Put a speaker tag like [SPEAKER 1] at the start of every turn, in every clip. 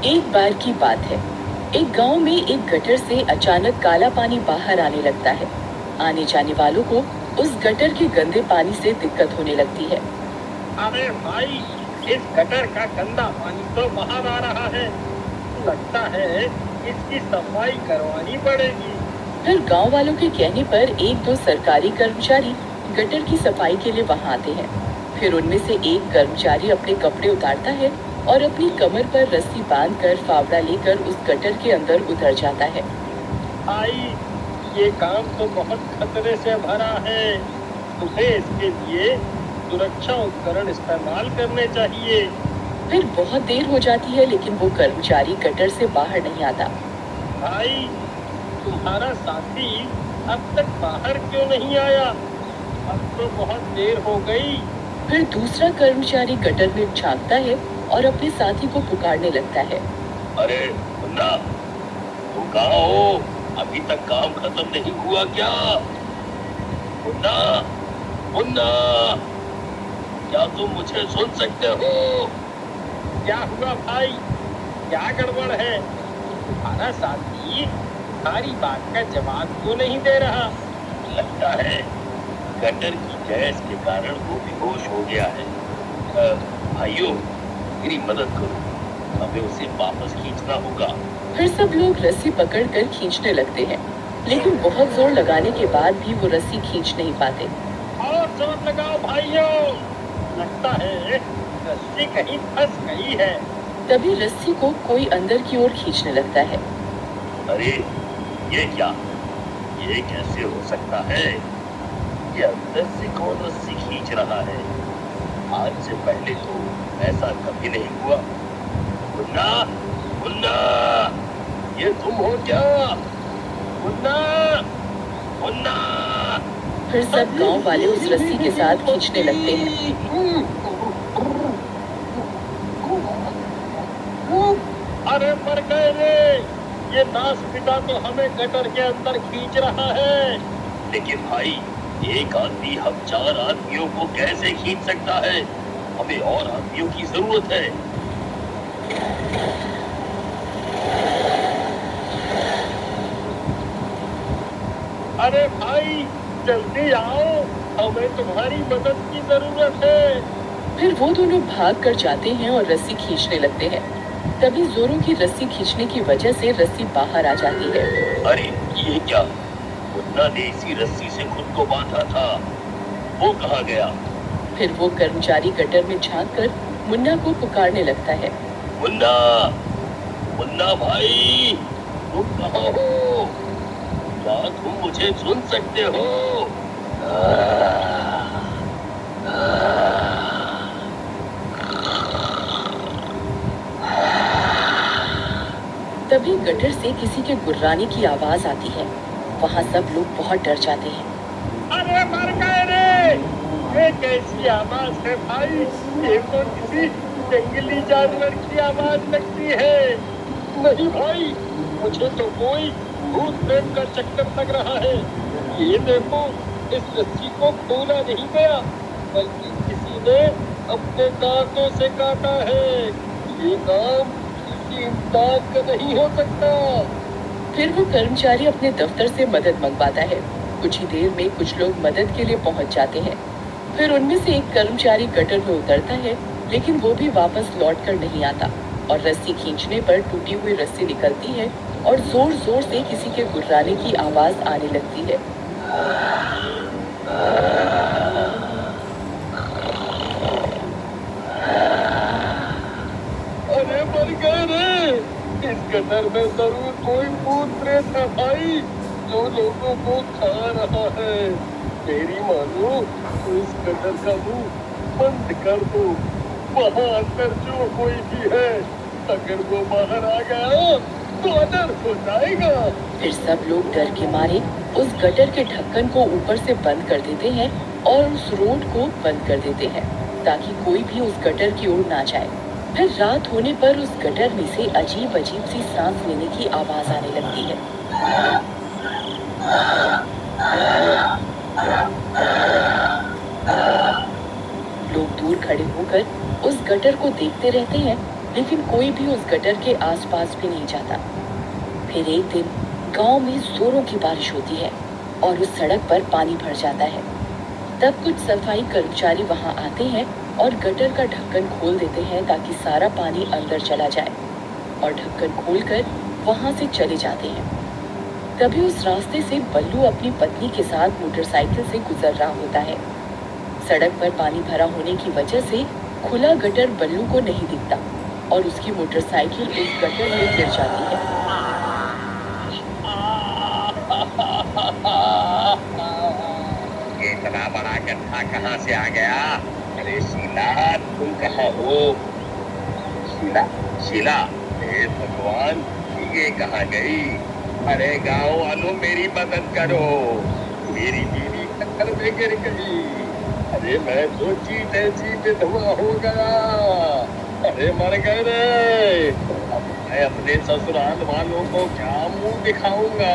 [SPEAKER 1] एक बार की बात है। एक गांव में एक गटर से अचानक काला पानी बाहर आने लगता है। आने जाने वालों को उस गटर के गंदे पानी से दिक्कत होने लगती है।
[SPEAKER 2] अरे भाई, इस गटर का गंदा पानी तो बाहर आ रहा है। लगता है इसकी सफाई करवानी पड़ेगी।
[SPEAKER 1] फिर गांव वालों के कहने पर एक दो सरकारी कर्मचारी गटर की सफाई के लिए वहां आते हैं। फिर उनमें से एक कर्मचारी अपने कपड़े उतारता है और अपनी कमर पर रस्सी बांधकर फावड़ा लेकर उस गटर के अंदर उतर जाता है।
[SPEAKER 2] भाई, ये काम तो बहुत खतरे से भरा है। तुम्हें इसके लिए सुरक्षा उपकरण इस्तेमाल करने चाहिए।
[SPEAKER 1] फिर बहुत देर हो जाती है लेकिन वो कर्मचारी गटर से बाहर नहीं आता।
[SPEAKER 2] भाई, तुम्हारा साथी अब तक बाहर क्यों नहीं आया? अब तो बहुत देर हो गई।
[SPEAKER 1] फिर दूसरा कर्मचारी गटर में झांकता है और अपने साथी को पुकारने लगता है।
[SPEAKER 3] अरे मुन्ना, तुम कहाँ हो? अभी तक काम खत्म नहीं हुआ क्या? मुन्ना, मुन्ना, क्या तुम मुझे सुन सकते हो?
[SPEAKER 2] क्या हुआ भाई? क्या गड़बड़ है? तुम्हारा साथी तुम्हारी बात का जवाब क्यों नहीं दे रहा?
[SPEAKER 3] लगता है गटर की गैस के कारण वो बेहोश हो गया है। भाइयों, मेरी मदद करो, हमें उसे वापस खींचना होगा।
[SPEAKER 1] फिर सब लोग रस्सी पकड़कर खींचने लगते हैं, लेकिन बहुत जोर लगाने के बाद भी वो रस्सी खींच नहीं पाते।
[SPEAKER 2] और जोर लगाओ भाइयों, लगता है रस्सी कहीं फंस गई है।
[SPEAKER 1] तभी रस्सी को कोई अंदर की ओर खींचने लगता है।
[SPEAKER 3] अरे ये क्या? ये कैसे हो सकता है? ये अंदर से कौन रस्सी खींच रहा है? आज से पहले तो ऐसा कभी नहीं हुआ। मुन्ना, मुन्ना, ये तुम हो क्या? मुन्ना, मुन्ना।
[SPEAKER 1] फिर सब गांव वाले उस रस्सी के साथ खींचने लगते हैं।
[SPEAKER 2] अरे मर गए रे! ये नासपिटा तो हमें गटर के अंदर खींच रहा है।
[SPEAKER 3] लेकिन भाई, एक आदमी हम 4 आदमियों को कैसे खींच सकता है? हमें और आदमियों की जरूरत है।
[SPEAKER 2] अरे भाई, जल्दी आओ, हमें तुम्हारी मदद की जरूरत है।
[SPEAKER 1] फिर वो दोनों भाग कर जाते हैं और रस्सी खींचने लगते हैं। तभी जोरों की रस्सी खींचने की वजह से रस्सी बाहर आ जाती है।
[SPEAKER 3] अरे ये क्या? मुन्ना ने इसी रस्सी से खुद को बांधा था। वो कहाँ गया?
[SPEAKER 1] फिर वो कर्मचारी गटर में झांककर मुन्ना को पुकारने लगता है।
[SPEAKER 3] मुन्ना, मुन्ना भाई, तुम कहाँ हो? क्या तुम मुझे सुन सकते हो?
[SPEAKER 1] तभी गटर से किसी के गुर्राने की आवाज आती है। वहाँ सब लोग बहुत डर जाते हैं।
[SPEAKER 2] अरे मर गए रे! ये कैसी आवाज है भाई? ये तो किसी जंगली जानवर की आवाज लगती है। नहीं भाई, मुझे तो कोई भूत प्रेत का चक्कर लग रहा है। ये देखो, इस रस्सी को खोला नहीं गया, बल्कि किसी ने अपने दांतों से काटा है। ये काम किसी इंसान का नहीं हो सकता।
[SPEAKER 1] फिर वो कर्मचारी अपने दफ्तर से मदद मंगवाता है। कुछ ही देर में कुछ लोग मदद के लिए पहुंच जाते हैं। फिर उनमें से एक कर्मचारी गटर में उतरता है, लेकिन वो भी वापस लौट कर नहीं आता और रस्सी खींचने पर टूटी हुई रस्सी निकलती है और जोर जोर से किसी के गुर्राने की आवाज आने लगती है।
[SPEAKER 2] अरे मर गए रे! इस गटर में जरूर कोई भूत प्रेत है भाई, जो लोगों को खा रहा है। मेरी मानो तो इस गटर का मुंह बंद कर दो। वहाँ अंदर जो कोई भी है, अगर वो बाहर आ गया तो अनर्थ हो जाएगा।
[SPEAKER 1] फिर सब लोग डर के मारे उस गटर के ढक्कन को ऊपर से बंद कर देते हैं और उस रोड को बंद कर देते हैं, ताकि कोई भी उस गटर की ओर ना जाए। फिर रात होने पर उस गटर में से अजीब अजीब सी सांस लेने की आवाज आने लगती है। लोग दूर खड़े होकर उस गटर को देखते रहते हैं लेकिन कोई भी उस गटर के आसपास भी नहीं जाता। फिर एक दिन गांव में जोरों की बारिश होती है और उस सड़क पर पानी भर जाता है। तब कुछ सफाई कर्मचारी वहां आते हैं और गटर का ढक्कन खोल देते हैं ताकि सारा पानी अंदर चला जाए, और ढक्कन खोलकर वहां से चले जाते हैं। तभी उस रास्ते से बल्लू अपनी पत्नी के साथ मोटरसाइकिल से गुजर रहा होता है। सड़क पर पानी भरा होने की वजह से खुला गटर बल्लू को नहीं दिखता और उसकी मोटरसाइकिल उस गटर में गिर जाती है।
[SPEAKER 3] ये इतना बड़ा गड्ढा कहाँ से आ गया? अरे शीला, तुम कहाँ हो? शीला, शीला, हे भगवान, ये कहाँ गई? अरे गांव वालों, मेरी मदद करो, मेरी बीवी गटर में गिर गई। अरे मैं तो जीते जीते धुआं हो गया। अरे मर गए रे। अब मैं अपने ससुराल वालों को क्या मुंह दिखाऊंगा?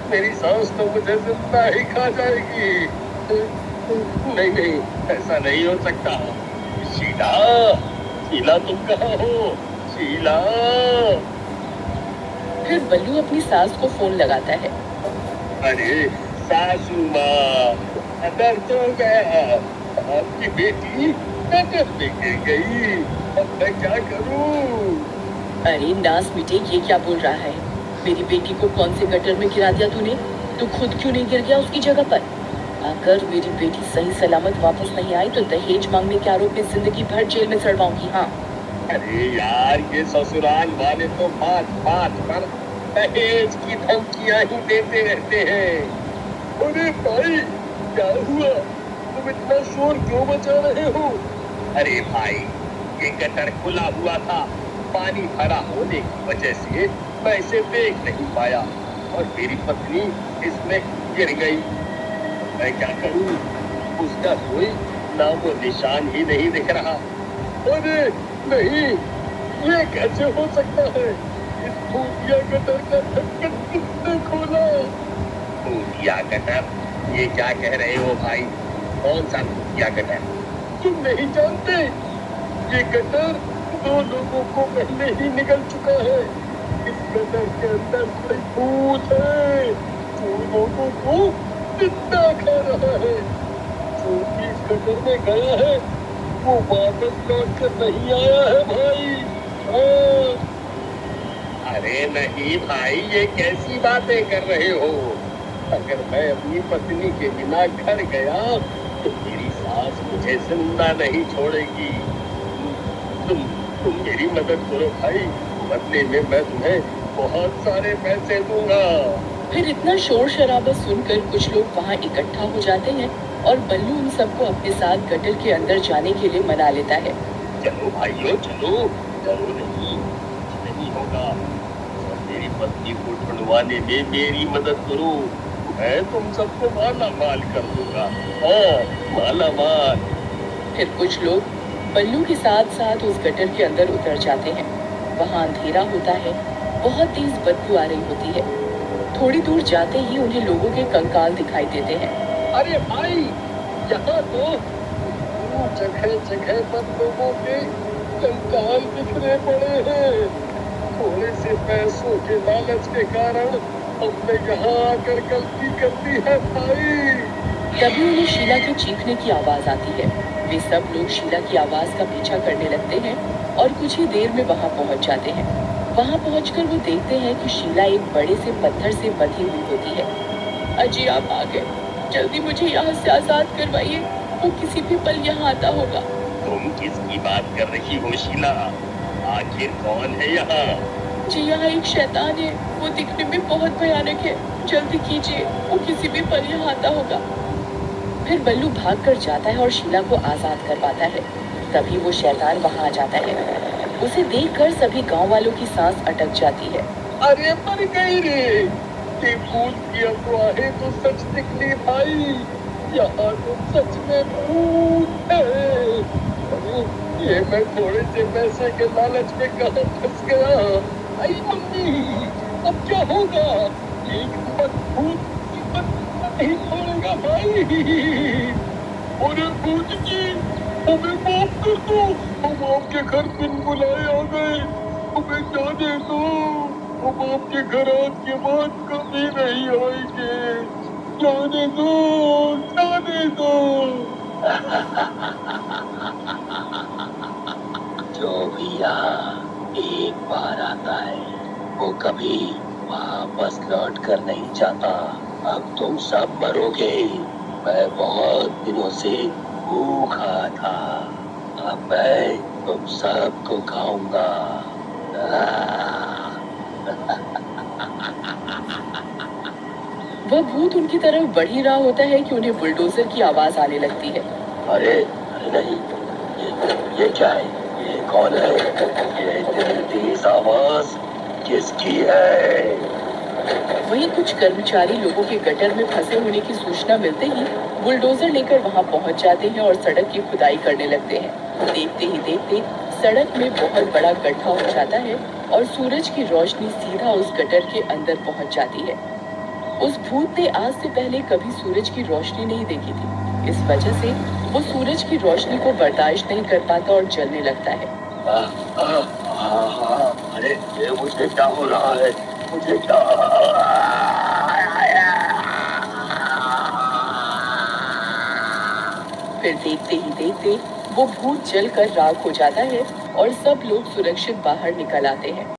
[SPEAKER 3] मेरी सास तो मुझे जिंदा ही खा जाएगी। नहीं नहीं, ऐसा नहीं हो सकता। शीला, शीला, तुम कहाँ हो? शीला।
[SPEAKER 1] फिर बल्लू अपनी सास को फोन लगाता है।
[SPEAKER 3] अरे सासू माँ, दर्द हो गया, आपकी बेटी गटर में गिर गई, अब मैं क्या करूँ?
[SPEAKER 1] अरे नास मिटे, ये क्या बोल रहा है? मेरी बेटी को कौन से गटर में गिरा दिया तूने? तू खुद क्यों नहीं गिर गया उसकी जगह पर? अगर मेरी बेटी सही सलामत वापस नहीं आई तो दहेज मांगने के आरोप में जिंदगी भर जेल में सड़वाऊंगी। हाँ।
[SPEAKER 3] अरे यार, ये ससुराल वाले तो बात बात पर दहेज की धमकियां ही देते रहते हैं। अरे भाई, क्या हुआ? तुम इतना शोर क्यों मचा रहे हो? अरे भाई, ये गटर खुला हुआ था, पानी भरा होने की वजह से मैं इसे देख नहीं पाया और मेरी पत्नी इसमें गिर गई। मैं क्या करूं? उसका कोई नामो निशान ही नहीं दिख रहा। अरे नहीं, ये कैसे हो सकता है? इस भूतिया गटर का ढक्कन किसने खोला? भूतिया गटर? ये क्या कह रहे हो भाई? कौन सा भूतिया गटर? तुम नहीं जानते? ये गटर 2 लोगों को पहले ही निकल चुका है। इस गटर के अंदर कोई भूत है जो लोगों को जिंदा खा रहा है। जो इस गटर में गया है वो वापस लौट कर नहीं आया है भाई। हाँ। अरे नहीं भाई, ये कैसी बातें कर रहे हो? अगर मैं अपनी पत्नी के बिना घर गया तो मेरी सास मुझे जिंदा नहीं छोड़ेगी। तुम मेरी मदद करो भाई, बदले में मैं तुम्हें बहुत सारे पैसे दूंगा।
[SPEAKER 1] फिर इतना शोर शराबा सुनकर कुछ लोग वहाँ इकट्ठा हो जाते हैं और बल्लू उन सबको अपने साथ गटर के अंदर जाने के लिए मना लेता है।
[SPEAKER 3] चलो भाइयों, चलो, डरो नहीं, कुछ नहीं होगा। मेरी पत्नी को ढूंढवाने में मेरी मदद करो, मैं तुम सबको माला माल कर दूंगा। हाँ, माला माल।
[SPEAKER 1] फिर कुछ लोग बल्लू के साथ साथ उस गटर के अंदर उतर जाते हैं। वहाँ अंधेरा होता है, बहुत तेज बदबू आ रही होती है। थोड़ी दूर जाते ही उन्हें लोगों के कंकाल दिखाई देते हैं।
[SPEAKER 2] अरे भाई, यहाँ तो जगह जगह पर लोगों के कंकाल बिखरे पड़े हैं। थोड़े से पैसों के लालच के कारण हमने यहाँ आकर गलती कर दी है भाई।
[SPEAKER 1] तभी उन्हें शीला के चीखने की आवाज आती है। वे सब लोग शीला की आवाज का पीछा करने लगते हैं और कुछ ही देर में वहाँ पहुँच जाते हैं। वहाँ पहुँचकर वो देखते हैं कि शीला एक बड़े से पत्थर से बंधी हुई होती है। अजी, आप आ गए, जल्दी मुझे यहाँ से आजाद करवाइए, वो किसी भी पल यहाँ आता होगा।
[SPEAKER 3] तुम किसकी बात कर रही हो शीला? आखिर कौन है यहाँ?
[SPEAKER 1] जी, यहाँ एक शैतान है, वो दिखने में बहुत भयानक है, जल्दी कीजिए, वो किसी भी पल यहाँ आता होगा। फिर बल्लू भाग कर जाता है और शीला को आजाद करवाता है। तभी वो शैतान वहाँ आ जाता है। उसे देखकर सभी गांव वालों की सांस अटक जाती है।
[SPEAKER 2] अरे मर गई रे, ये भूत की अफवाहें तो सच निकली भाई। यहाँ तो सच में भूत है। अरे ये मैं थोड़े से पैसे के लालच में कहाँ फंस गया। आई मम्मी, अब क्या होगा? एक भूत नहीं छोड़ेगा भाई। अरे भूत जी, हमें माफ कर दो, हम आपके घर बिन बुलाए आ गए, हमें जाने दो, हम आपके घर आज के बाद कभी नहीं आएंगे, जाने दो, जाने दो। जो भी यहाँ एक बार आता है वो कभी वापस लौट कर नहीं जाता। अब तुम सब मरोगे। मैं बहुत दिनों से भूखा था, अब मैं तुम सबको खाऊंगा।
[SPEAKER 1] वह भूत उनकी तरफ बढ़ ही रहा होता है कि उन्हें बुलडोजर की आवाज आने लगती है।
[SPEAKER 2] अरे अरे नहीं, ये क्या है? ये कौन है? ये इतनी तेज आवाज किसकी है?
[SPEAKER 1] वहीं कुछ कर्मचारी लोगों के गटर में फंसे होने की सूचना मिलते ही बुलडोजर लेकर वहां पहुंच जाते हैं और सड़क की खुदाई करने लगते हैं। देखते ही देखते सड़क में बहुत बड़ा गड्ढा हो जाता है और सूरज की रोशनी सीधा उस गटर के अंदर पहुंच जाती है। उस भूत ने आज से पहले कभी सूरज की रोशनी नहीं देखी थी। इस वजह से वो सूरज की रोशनी को बर्दाश्त नहीं कर पाता और जलने लगता है।
[SPEAKER 2] अरे ये मुझे क्या हो रहा है? मुझे क्या?
[SPEAKER 1] फिर देखते ही देखते वो भूत जलकर राख हो जाता है और सब लोग सुरक्षित बाहर निकल आते हैं।